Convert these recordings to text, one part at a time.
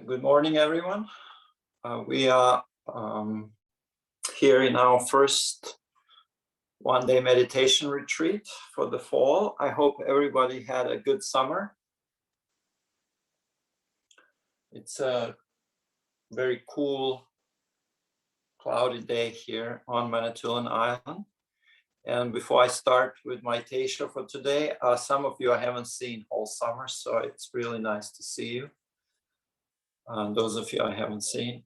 Good morning, everyone. We are here in our first one-day meditation retreat for the fall. I hope everybody had a good summer. It's a very cool, cloudy day here on Manitoulin Island. And before I start with my Teisho for today, some of you I haven't seen all summer, so it's really nice to see you. Those of you I haven't seen,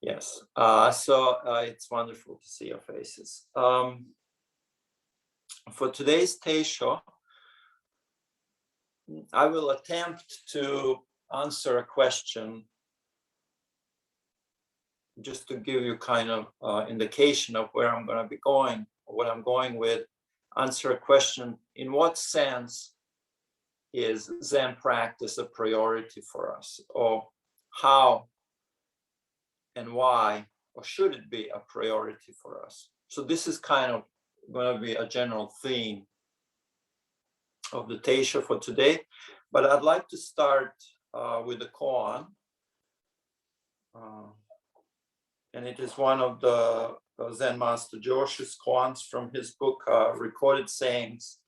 yes. It's wonderful to see your faces. For today's Teisho, I will attempt to answer a question just to give you kind of indication of where I'm going to be going, or what I'm going with. Answer a question: in what sense is Zen practice a priority for us? Or how and why, or should it be a priority for us? So this is kind of going to be a general theme of the Teisho for today. But I'd like to start with the koan. And it is one of the Zen Master Joshu's koans from his book, Recorded Sayings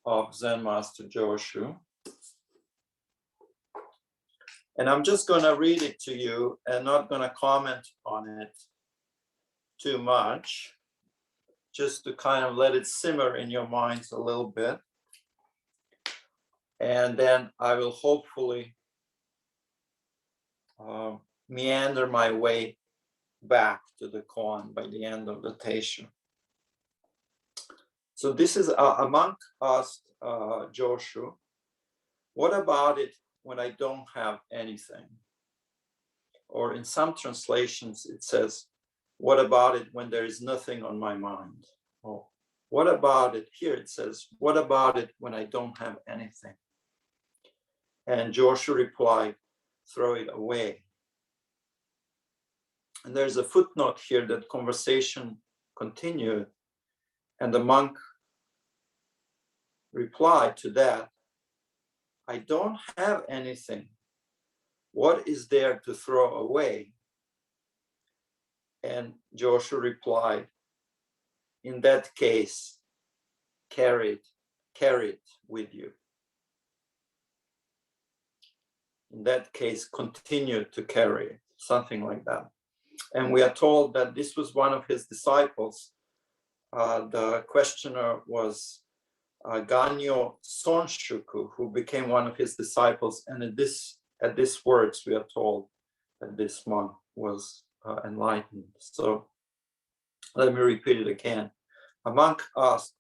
of Zen Master Joshu. And I'm just going to read it to you and not going to comment on it too much, just to kind of let it simmer in your minds a little bit. And then I will hopefully meander my way back to the koan by the end of the Teisho. So this is a monk asked Joshu, what about it when I don't have anything? Or in some translations, it says, what about it when there is nothing on my mind? Or what about it? Here it says, what about it when I don't have anything? And Joshu replied, throw it away. And there's a footnote here that conversation continued. And the monk replied to that, I don't have anything. What is there to throw away? And Joshu replied, in that case, carry it with you. In that case, continue to carry it, something like that. And we are told that this was one of his disciples. The questioner was Ganyo Sonshuku, who became one of his disciples. And at this words, we are told that this monk was enlightened. So let me repeat it again. A monk asked,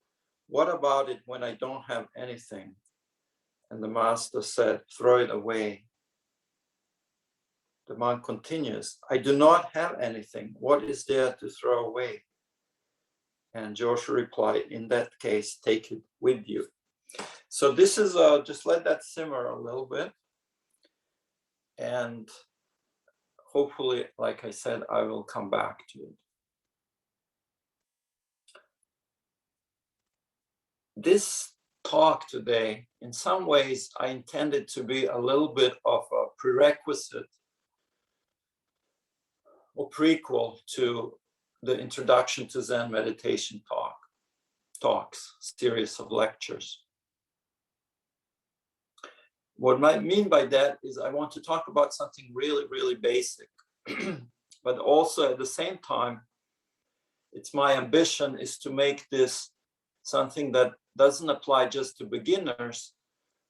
what about it when I don't have anything? And the master said, throw it away. The monk continues, I do not have anything. What is there to throw away? And Joshu replied, in that case, take it with you. So this is, just let that simmer a little bit. And hopefully, like I said, I will come back to it. This talk today, in some ways, I intended to be a little bit of a prerequisite or prequel to the Introduction to Zen Meditation talks, series of lectures. What I mean by that is I want to talk about something really, really basic, but also at the same time, it's my ambition is to make this something that doesn't apply just to beginners,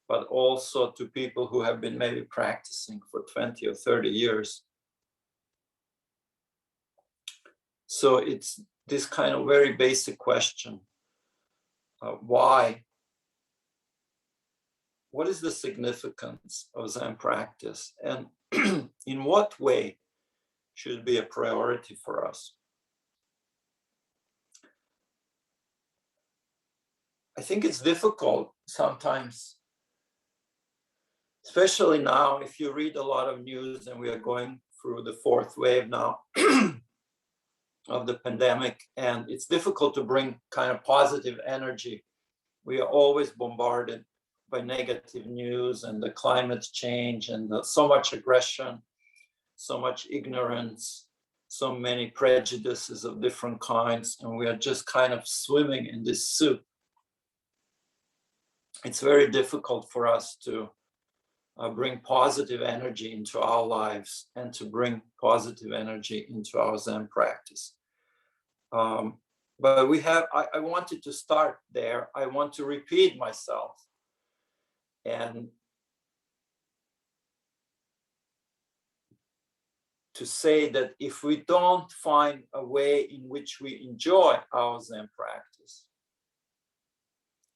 but also to people who have been maybe practicing for 20 or 30 years. So it's this kind of very basic question. Why? What is the significance of Zen practice? And in what way should it be a priority for us? I think it's difficult sometimes, especially now, if you read a lot of news, and we are going through the fourth wave now of the pandemic, and it's difficult to bring kind of positive energy. We are always bombarded by negative news and the climate change and so much aggression, so much ignorance, so many prejudices of different kinds, and we are just kind of swimming in this soup. It's very difficult for us to bring positive energy into our lives and to bring positive energy into our Zen practice. But I wanted to start there. I want to repeat myself and to say that if we don't find a way in which we enjoy our Zen practice,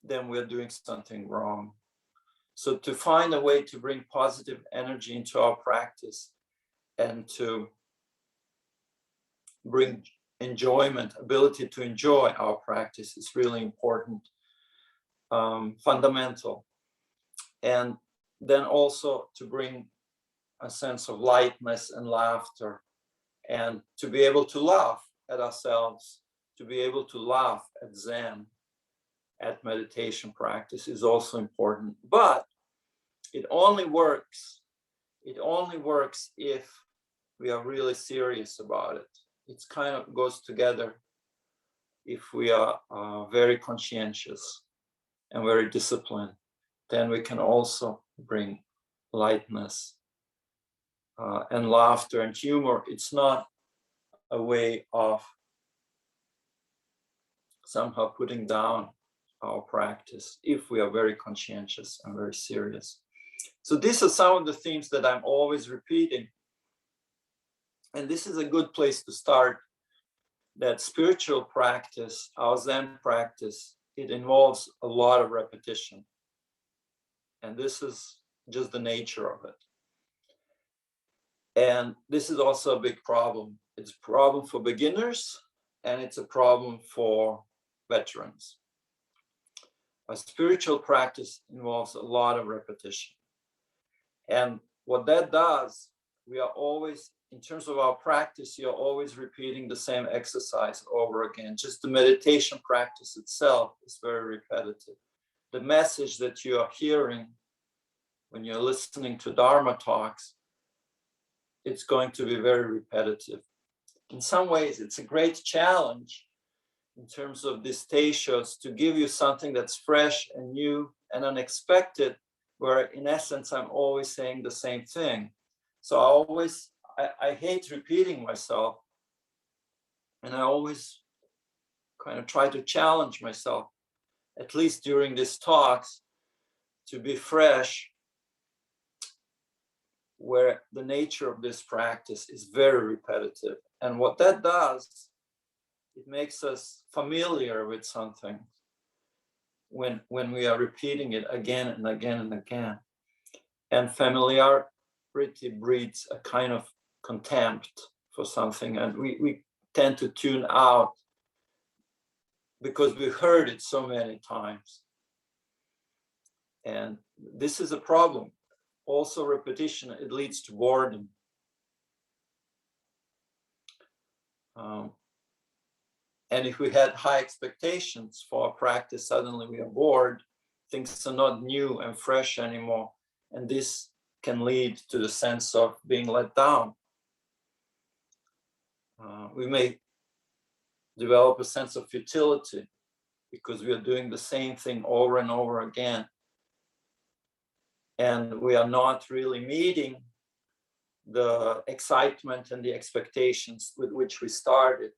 then we're doing something wrong. So to find a way to bring positive energy into our practice and to bring enjoyment, ability to enjoy our practice is really important, fundamental. And then also to bring a sense of lightness and laughter, and to be able to laugh at ourselves, to be able to laugh at Zen, at meditation practice is also important. But it only works if we are really serious about it. It kind of goes together if we are very conscientious and very disciplined, then we can also bring lightness and laughter and humor. It's not a way of somehow putting down our practice if we are very conscientious and very serious. So these are some of the themes that I'm always repeating. And this is a good place to start, that spiritual practice, our Zen practice, it involves a lot of repetition. And this is just the nature of it. And this is also a big problem. It's a problem for beginners, and it's a problem for veterans. A spiritual practice involves a lot of repetition. And what that does, we are always, in terms of our practice, you're always repeating the same exercise over again. Just the meditation practice itself is very repetitive. The message that you are hearing when you're listening to Dharma talks, it's going to be very repetitive. In some ways, it's a great challenge in terms of these Teishos to give you something that's fresh and new and unexpected, where in essence, I'm always saying the same thing. So I hate repeating myself, and I always kind of try to challenge myself, at least during these talks, to be fresh, where the nature of this practice is very repetitive. And what that does, it makes us familiar with something when we are repeating it again and again and again. And familiarity breeds a kind of contempt for something, and we tend to tune out because we heard it so many times. And this is a problem. Also, repetition, it leads to boredom. And if we had high expectations for our practice, suddenly we are bored. Things are not new and fresh anymore. And this can lead to the sense of being let down. We may develop a sense of futility because we are doing the same thing over and over again. And we are not really meeting the excitement and the expectations with which we started.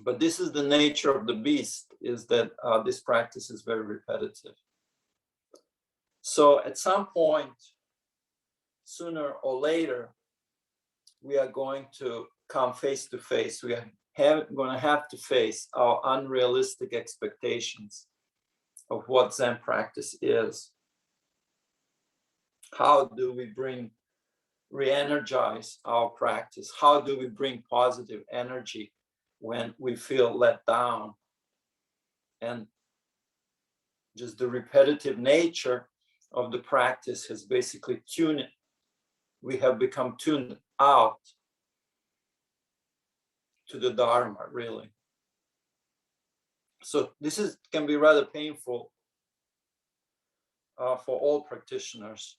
But this is the nature of the beast, is that this practice is very repetitive. So at some point, sooner or later, we are going to come face to face. We are going to have to face our unrealistic expectations of what Zen practice is. How do we re-energize our practice? How do we bring positive energy when we feel let down? And just the repetitive nature of the practice has basically tuned it. We have become tuned out to the Dharma, really. So this can be rather painful for all practitioners.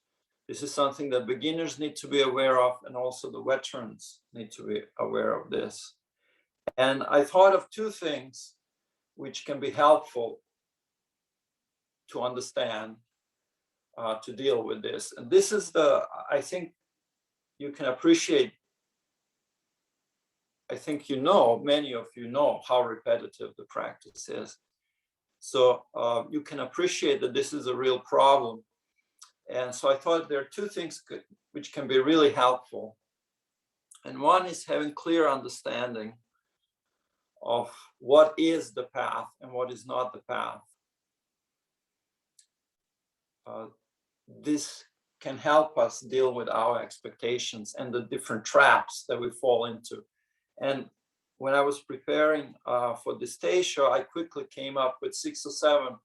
This is something that beginners need to be aware of, and also the veterans need to be aware of this. And I thought of two things which can be helpful to understand, to deal with this. And this is I think you can appreciate, I think many of you know how repetitive the practice is. So you can appreciate that this is a real problem. And so I thought there are two things which can be really helpful. And one is having clear understanding of what is the path and what is not the path. This can help us deal with our expectations and the different traps that we fall into. And when I was preparing for this Teisho, I quickly came up with 6 or 7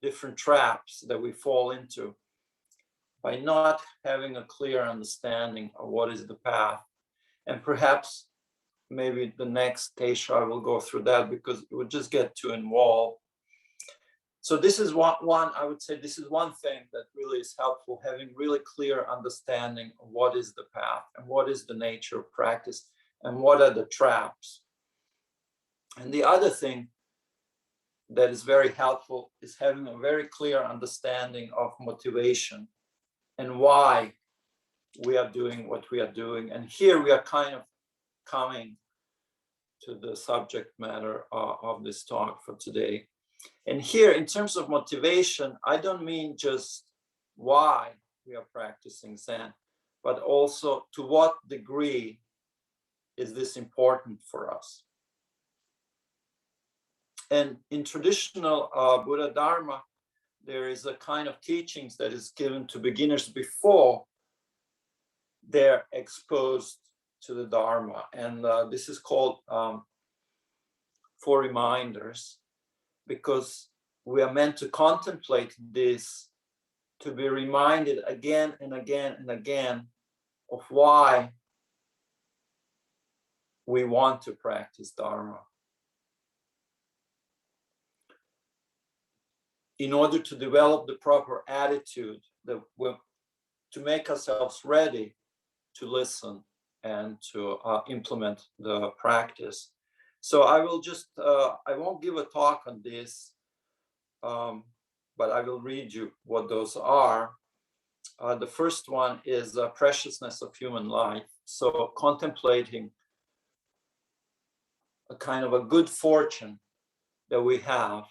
different traps that we fall into by not having a clear understanding of what is the path. And perhaps maybe the next Teisho I will go through that, because it would just get too involved. So this is one, I would say this is one thing that really is helpful, having really clear understanding of what is the path and what is the nature of practice and what are the traps. And the other thing that is very helpful is having a very clear understanding of motivation and why we are doing what we are doing. And here we are kind of coming to the subject matter of this talk for today. And here, in terms of motivation, I don't mean just why we are practicing Zen, but also to what degree is this important for us. And in traditional Buddha Dharma, there is a kind of teachings that is given to beginners before they're exposed to the Dharma. And this is called 4 reminders, because we are meant to contemplate this, to be reminded again and again and again of why we want to practice Dharma. In order to develop the proper attitude, to make ourselves ready to listen and to implement the practice. So I will just, I won't give a talk on this, but I will read you what those are. The first one is the preciousness of human life. So contemplating a kind of a good fortune that we have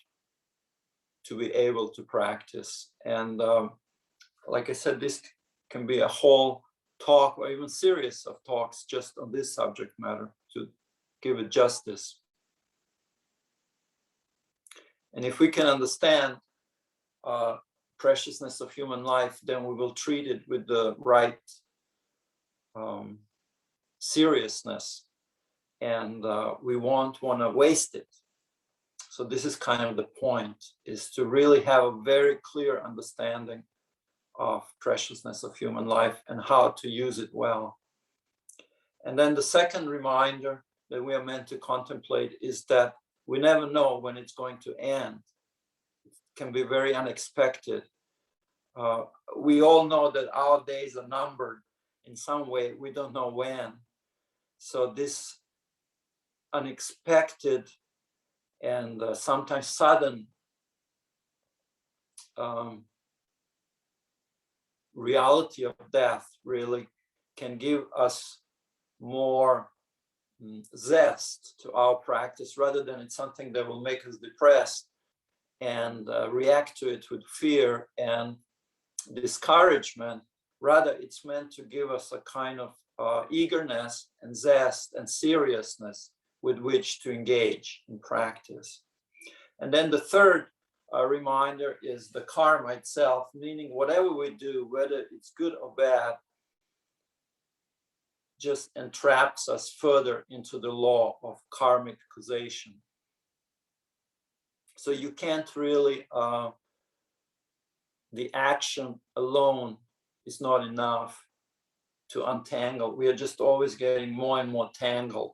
to be able to practice. And like I said, this can be a whole talk or even series of talks just on this subject matter to give it justice. And if we can understand preciousness of human life, then we will treat it with the right seriousness, and we won't want to waste it. So this is kind of the point, is to really have a very clear understanding of preciousness of human life and how to use it well. And then the second reminder that we are meant to contemplate is that we never know when it's going to end. It can be very unexpected. We all know that our days are numbered in some way. We don't know when. So this unexpected and sometimes sudden reality of death really can give us more zest to our practice, rather than it's something that will make us depressed and react to it with fear and discouragement. Rather, it's meant to give us a kind of eagerness and zest and seriousness with which to engage in practice. And then the third reminder is the karma itself, meaning whatever we do, whether it's good or bad, just entraps us further into the law of karmic causation. So you can't really, the action alone is not enough to untangle. We are just always getting more and more tangled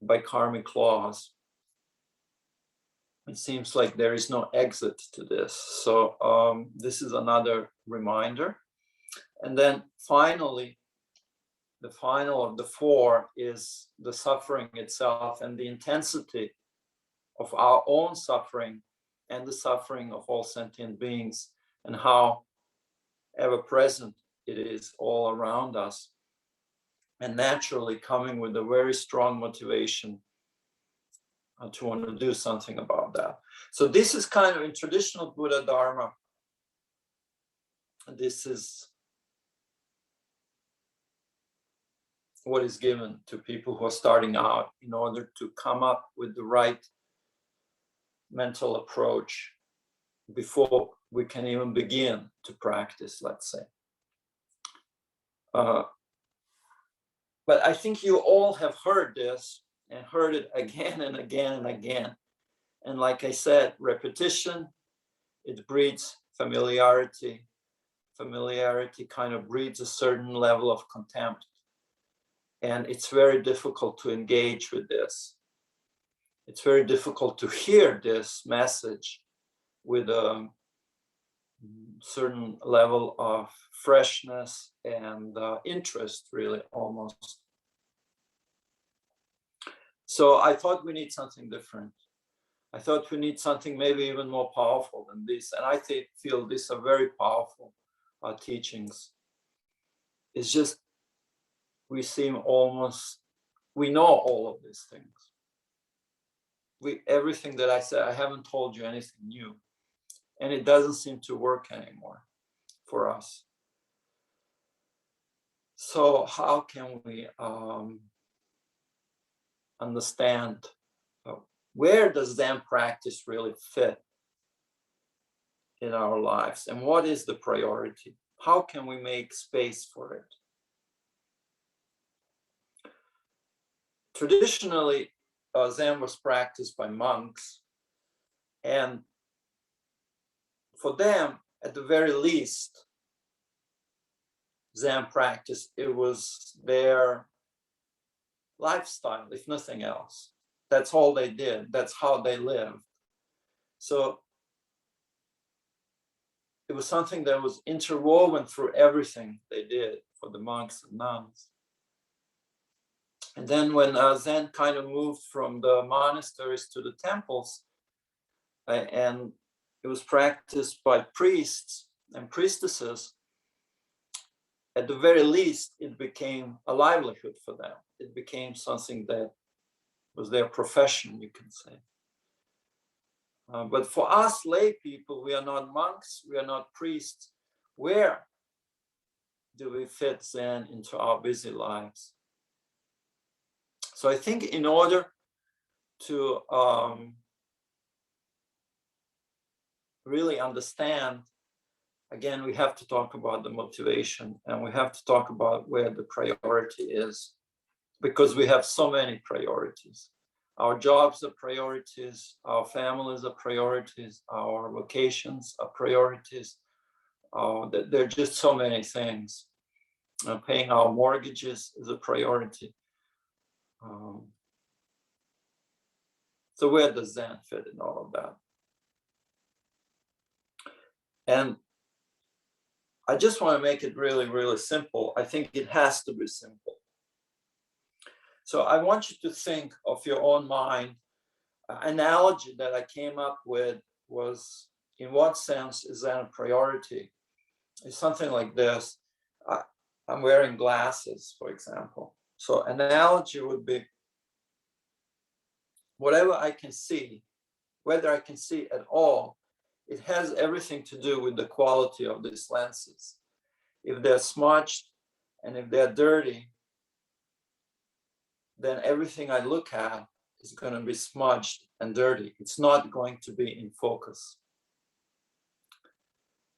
by karmic laws. it seems like there is no exit to this. So this is another reminder. And then finally, the final of the four is the suffering itself and the intensity of our own suffering and the suffering of all sentient beings, and how ever present it is all around us, and naturally coming with a very strong motivation to want to do something about that. So this is kind of in traditional Buddha Dharma. This is what is given to people who are starting out in order to come up with the right mental approach before we can even begin to practice, let's say. But I think you all have heard this and heard it again and again and again. And like I said, repetition, it breeds familiarity. Familiarity kind of breeds a certain level of contempt. And it's very difficult to engage with this. It's very difficult to hear this message with a certain level of freshness and interest, really, almost. So I thought we need something different. I thought we need something maybe even more powerful than this. And I feel these are very powerful teachings. It's just, we know all of these things. Everything that I said, I haven't told you anything new. And it doesn't seem to work anymore for us. So how can we understand where does Zen practice really fit in our lives? And what is the priority? How can we make space for it? Traditionally, Zen was practiced by monks. And for them, at the very least, Zen practice, it was their lifestyle, if nothing else. That's all they did. That's how they lived. So it was something that was interwoven through everything they did for the monks and nuns. And then when Zen kind of moved from the monasteries to the temples, and it was practiced by priests and priestesses, at the very least, it became a livelihood for them. It became something that was their profession, you can say. But for us lay people, we are not monks, we are not priests. Where do we fit Zen into our busy lives? So I think in order to really understand, again, we have to talk about the motivation, and we have to talk about where the priority is, because we have so many priorities. Our jobs are priorities, our families are priorities, our vocations are priorities. There are just so many things. Paying our mortgages is a priority. So where does Zen fit in all of that? And I just want to make it really, really simple. I think it has to be simple. So I want you to think of your own mind. Analogy that I came up with was, in what sense is Zen a priority? It's something like this. I'm wearing glasses, for example. So an analogy would be, whatever I can see, whether I can see at all, it has everything to do with the quality of these lenses. If they're smudged and if they're dirty, then everything I look at is going to be smudged and dirty. It's not going to be in focus.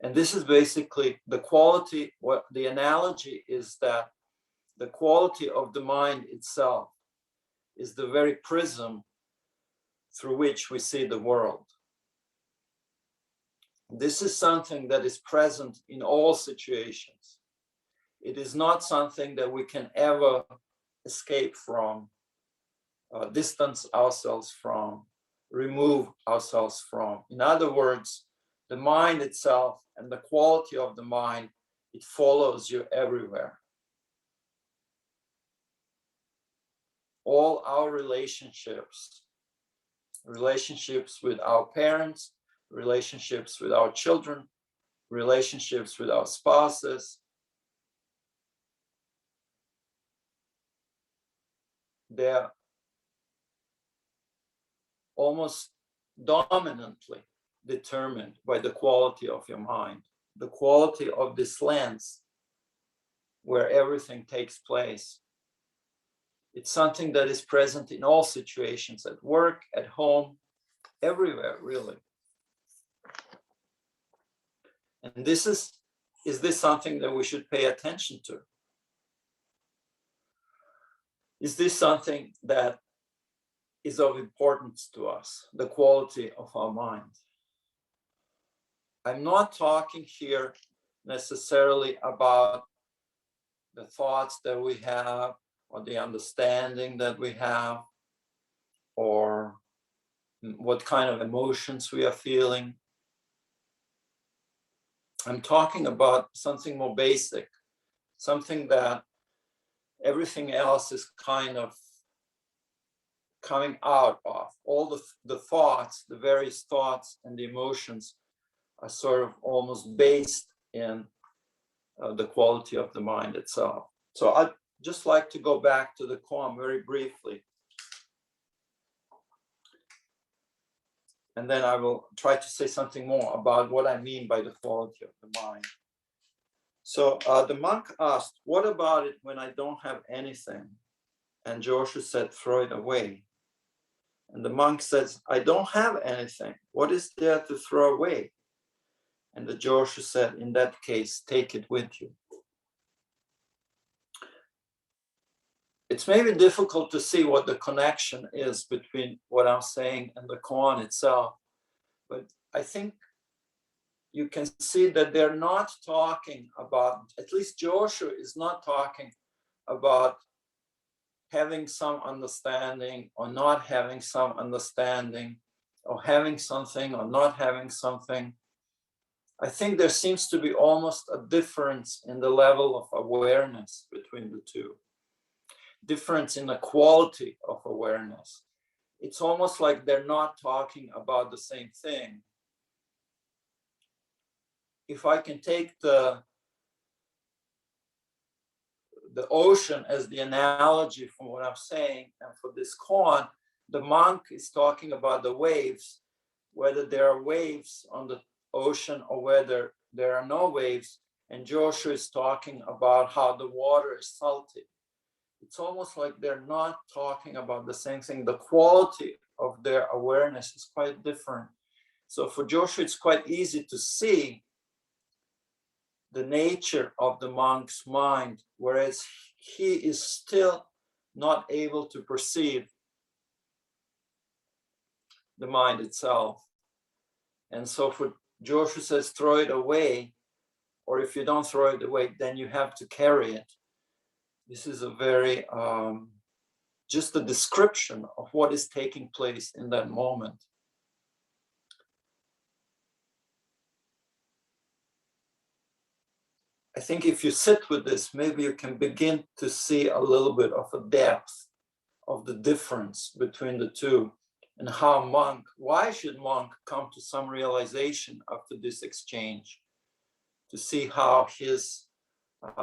And this is basically the quality. What the analogy is, that the quality of the mind itself is the very prism through which we see the world. This is something that is present in all situations. It is not something that we can ever escape from, distance ourselves from, remove ourselves from. In other words, the mind itself and the quality of the mind, it follows you everywhere. All our relationships with our parents, relationships with our children, relationships with our spouses, they're almost dominantly determined by the quality of your mind, the quality of this lens where everything takes place. It's something that is present in all situations, at work, at home, everywhere, really. And is this something that we should pay attention to? Is this something that is of importance to us, the quality of our mind? I'm not talking here necessarily about the thoughts that we have or the understanding that we have or what kind of emotions we are feeling. I'm talking about something more basic, something that everything else is kind of coming out of. All the thoughts, the various thoughts and the emotions are sort of almost based in the quality of the mind itself. So I'd just like to go back to the koan very briefly. And then I will try to say something more about what I mean by the quality of the mind. So the monk asked, what about it when I don't have anything? And Joshu said, throw it away. And the monk says, I don't have anything. What is there to throw away? And the Joshu said, in that case, take it with you. It's maybe difficult to see what the connection is between what I'm saying and the koan itself. But I think you can see that they're not talking about, at least Joshu is not talking about having some understanding or not having some understanding, or having something or not having something. I think there seems to be almost a difference in the level of awareness between the two, difference in the quality of awareness. It's almost like they're not talking about the same thing. If I can take the ocean as the analogy from what I'm saying, and for this koan, the monk is talking about the waves, whether there are waves on the ocean or whether there are no waves, and Joshu is talking about how the water is salty. It's almost like they're not talking about the same thing. The quality of their awareness is quite different. So for Joshu, it's quite easy to see the nature of the monk's mind, whereas he is still not able to perceive the mind itself. And so for Joshu says, throw it away, or if you don't throw it away, then you have to carry it. This is a very, just a description of what is taking place in that moment. I think if you sit with this, maybe you can begin to see a little bit of a depth of the difference between the two, and how why should monk come to some realization after this exchange, to see how his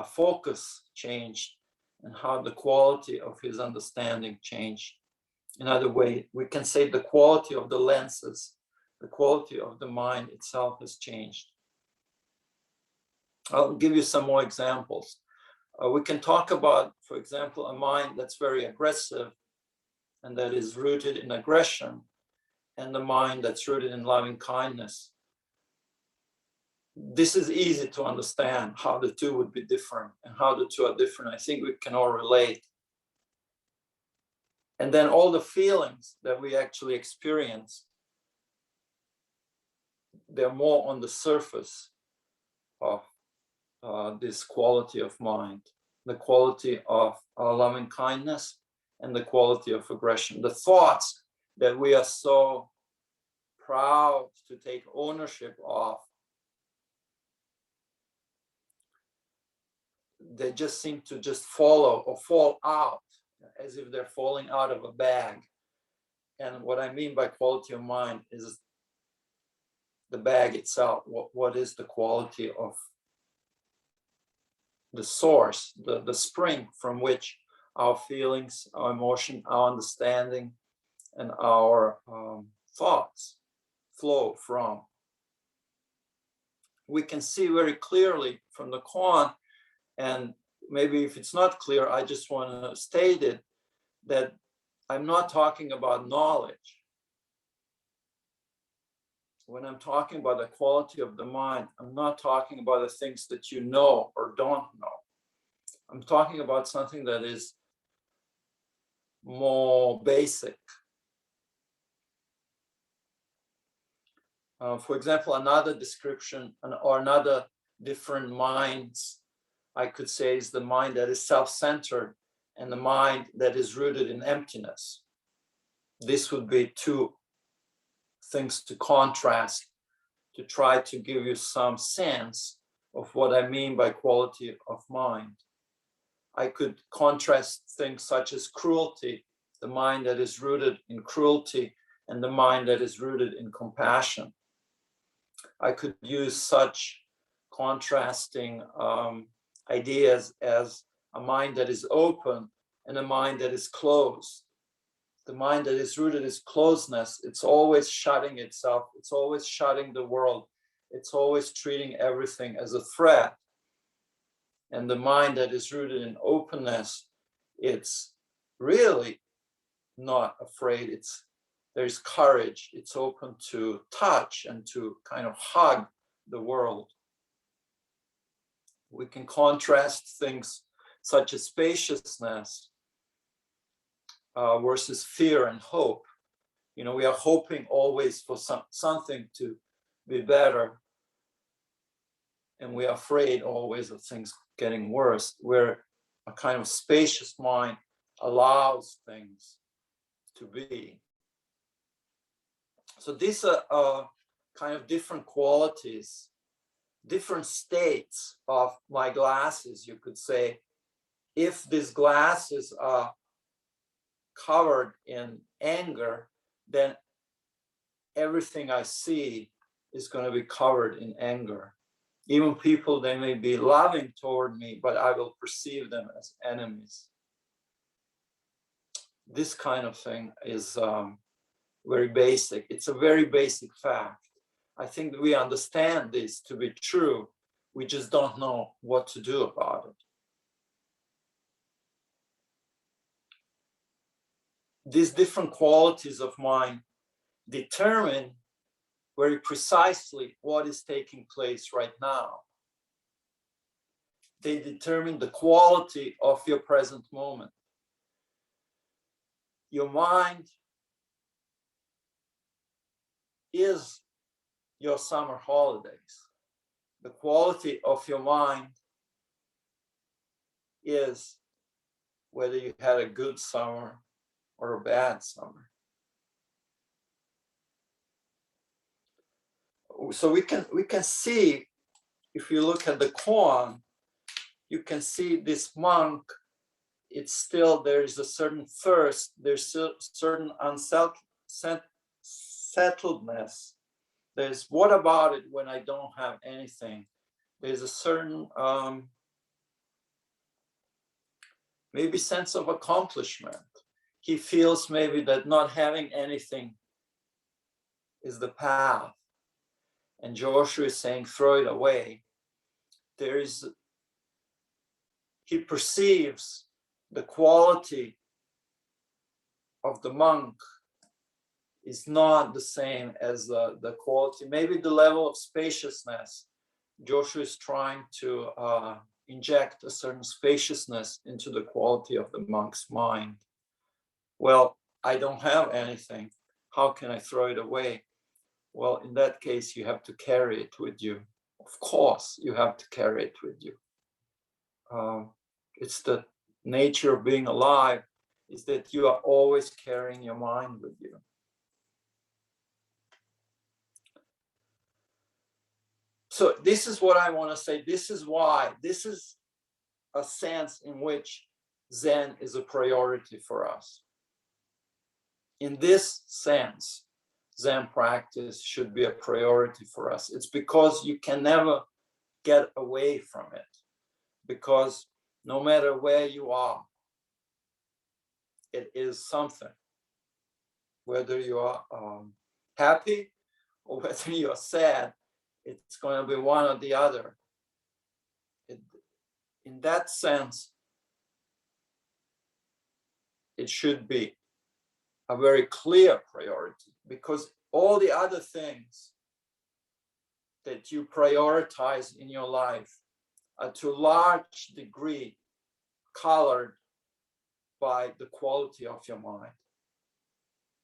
focus changed and how the quality of his understanding changed. In other way, we can say the quality of the lenses, the quality of the mind itself has changed. I'll give you some more examples. We can talk about, for example, a mind that's very aggressive and that is rooted in aggression, and the mind that's rooted in loving kindness. This is easy to understand how the two would be different and how the two are different. I think we can all relate. And then all the feelings that we actually experience, they're more on the surface of this quality of mind, the quality of loving kindness and the quality of aggression. The thoughts that we are so proud to take ownership of, they just seem to just follow or fall out, as if they're falling out of a bag. And what I mean by quality of mind is the bag itself. What is the quality of the source, the spring from which our feelings, our emotion, our understanding, and our thoughts flow from? We can see very clearly from the koan, and maybe if it's not clear, I just want to state it, that I'm not talking about knowledge. When I'm talking about the quality of the mind, I'm not talking about the things that you know or don't know. I'm talking about something that is more basic. For example, another description or another different minds, I could say, is the mind that is self-centered and the mind that is rooted in emptiness. This would be two things to contrast, to try to give you some sense of what I mean by quality of mind. I could contrast things such as cruelty, the mind that is rooted in cruelty, and the mind that is rooted in compassion. I could use such contrasting ideas as a mind that is open and a mind that is closed. The mind that is rooted in closeness, it's always shutting itself, it's always shutting the world, it's always treating everything as a threat. And the mind that is rooted in openness, it's really not afraid, there's courage, it's open to touch and to kind of hug the world. We can contrast things such as spaciousness versus fear and hope. You know, we are hoping always for something to be better, and we are afraid always of things getting worse, where a kind of spacious mind allows things to be. So these are kind of different qualities, different states of my glasses, you could say. If these glasses are covered in anger, then everything I see is going to be covered in anger. Even people, they may be loving toward me, but I will perceive them as enemies. This kind of thing is very basic. It's a very basic fact. I think that we understand this to be true. We just don't know what to do about it. These different qualities of mind determine very precisely what is taking place right now. They determine the quality of your present moment. Your mind is your summer holidays. The quality of your mind is whether you had a good summer or a bad summer. So we can see, if you look at the koan, you can see this monk, it's still, there is a certain thirst, there's a certain unsettledness. There's what about it when I don't have anything? There's a certain maybe sense of accomplishment. He feels maybe that not having anything is the path. And Joshua is saying, throw it away. He perceives the quality of the monk is not the same as the quality, maybe the level of spaciousness. Joshua is trying to inject a certain spaciousness into the quality of the monk's mind. Well, I don't have anything. How can I throw it away? Well, in that case, you have to carry it with you. Of course, you have to carry it with you. It's the nature of being alive, is that you are always carrying your mind with you. So this is what I want to say. This is why, this is a sense in which Zen is a priority for us. In this sense, Zen practice should be a priority for us. It's because you can never get away from it. Because no matter where you are, it is something. Whether you are happy or whether you are sad, it's going to be one or the other. In that sense, it should be a very clear priority, because all the other things that you prioritize in your life are to a large degree colored by the quality of your mind.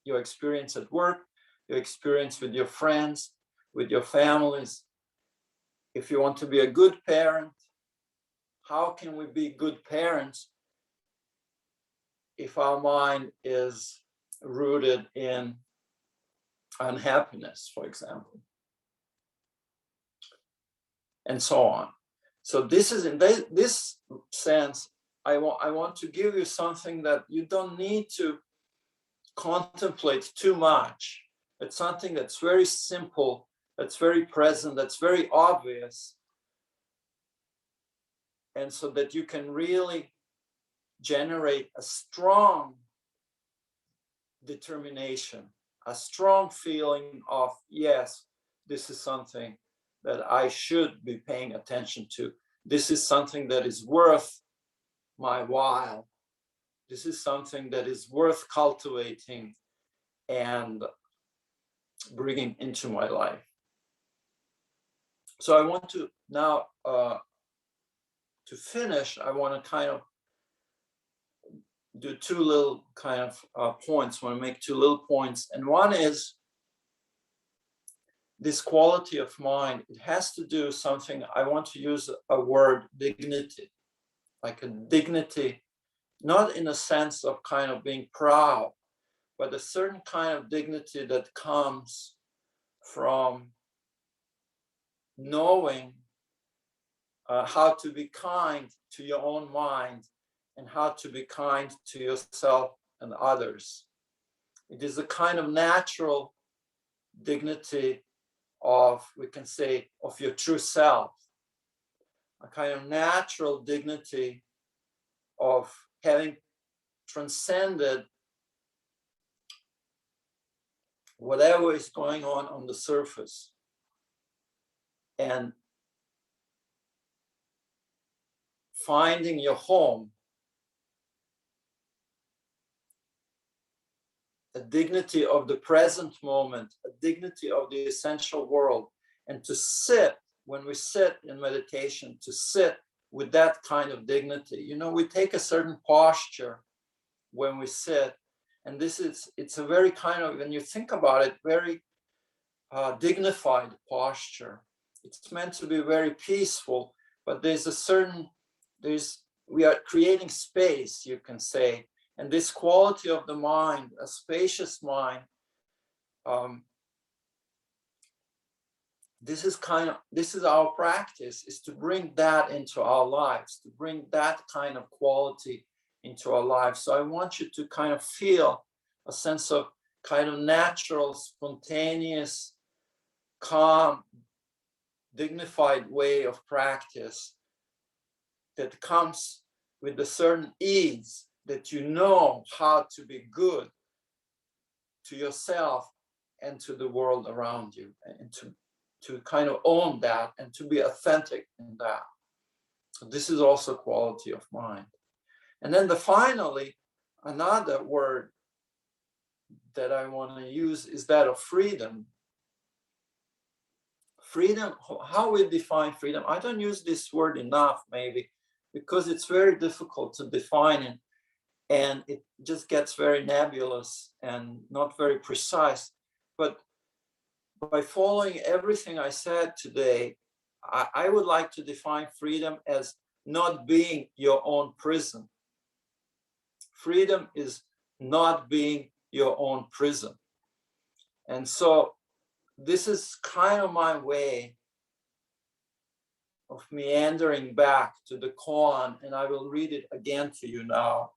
Your experience at work, your experience with your friends, with your families. If you want to be a good parent, how can we be good parents if our mind is rooted in unhappiness, for example, and so on? So this is, in this sense, I want to give you something that you don't need to contemplate too much. It's something that's very simple, that's very present, that's very obvious, and so that you can really generate a strong determination, a strong feeling of, yes, this is something that I should be paying attention to. This is something that is worth my while. This is something that is worth cultivating and bringing into my life. So I want to now, to finish, I want to kind of do two little kind of points. I want to make two little points. And one is this quality of mind. It has to do something, I want to use a word, dignity, like a dignity, not in a sense of kind of being proud, but a certain kind of dignity that comes from knowing how to be kind to your own mind and how to be kind to yourself and others. It is a kind of natural dignity of, we can say, of your true self, a kind of natural dignity of having transcended whatever is going on the surface, and finding your home, a dignity of the present moment, a dignity of the essential world, and to sit, when we sit in meditation, to sit with that kind of dignity. You know, we take a certain posture when we sit, and it's a very kind of, when you think about it, very dignified posture. It's meant to be very peaceful, but there's a certain, we are creating space, you can say, and this quality of the mind, a spacious mind, this is our practice, is to bring that into our lives, to bring that kind of quality into our lives. So I want you to kind of feel a sense of kind of natural, spontaneous, calm, dignified way of practice that comes with a certain ease, that you know how to be good to yourself and to the world around you, and to kind of own that and to be authentic in that. So this is also quality of mind. And then finally, another word that I want to use is that of freedom. Freedom, how we define freedom, I don't use this word enough, maybe, because it's very difficult to define it, and it just gets very nebulous and not very precise. But by following everything I said today, I would like to define freedom as not being your own prison. Freedom is not being your own prison. And so this is kind of my way of meandering back to the koan, and I will read it again to you now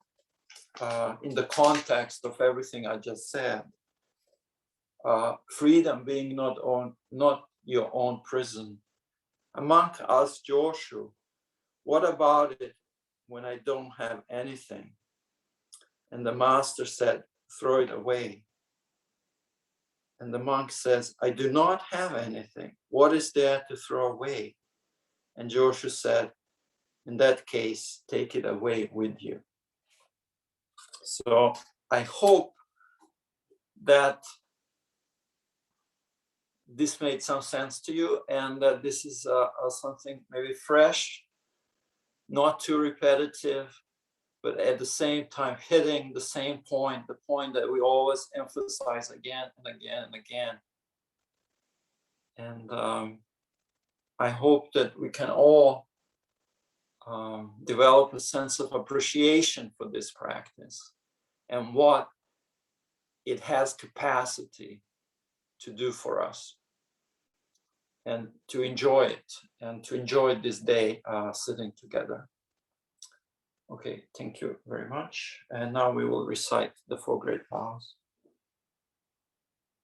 in the context of everything I just said. Freedom being not your own prison. A monk asked Joshu, "What about it when I don't have anything?" And the master said, "Throw it away." And the monk says, "I do not have anything. What is there to throw away?" And Joshu said, "In that case, take it away with you." So I hope that this made some sense to you, and that this is something maybe fresh, not too repetitive, but at the same time hitting the same point, the point that we always emphasize again and again and again. And I hope that we can all develop a sense of appreciation for this practice and what it has capacity to do for us, and to enjoy it, and to enjoy this day sitting together. Okay, thank you very much. And now we will recite the 4 great vows.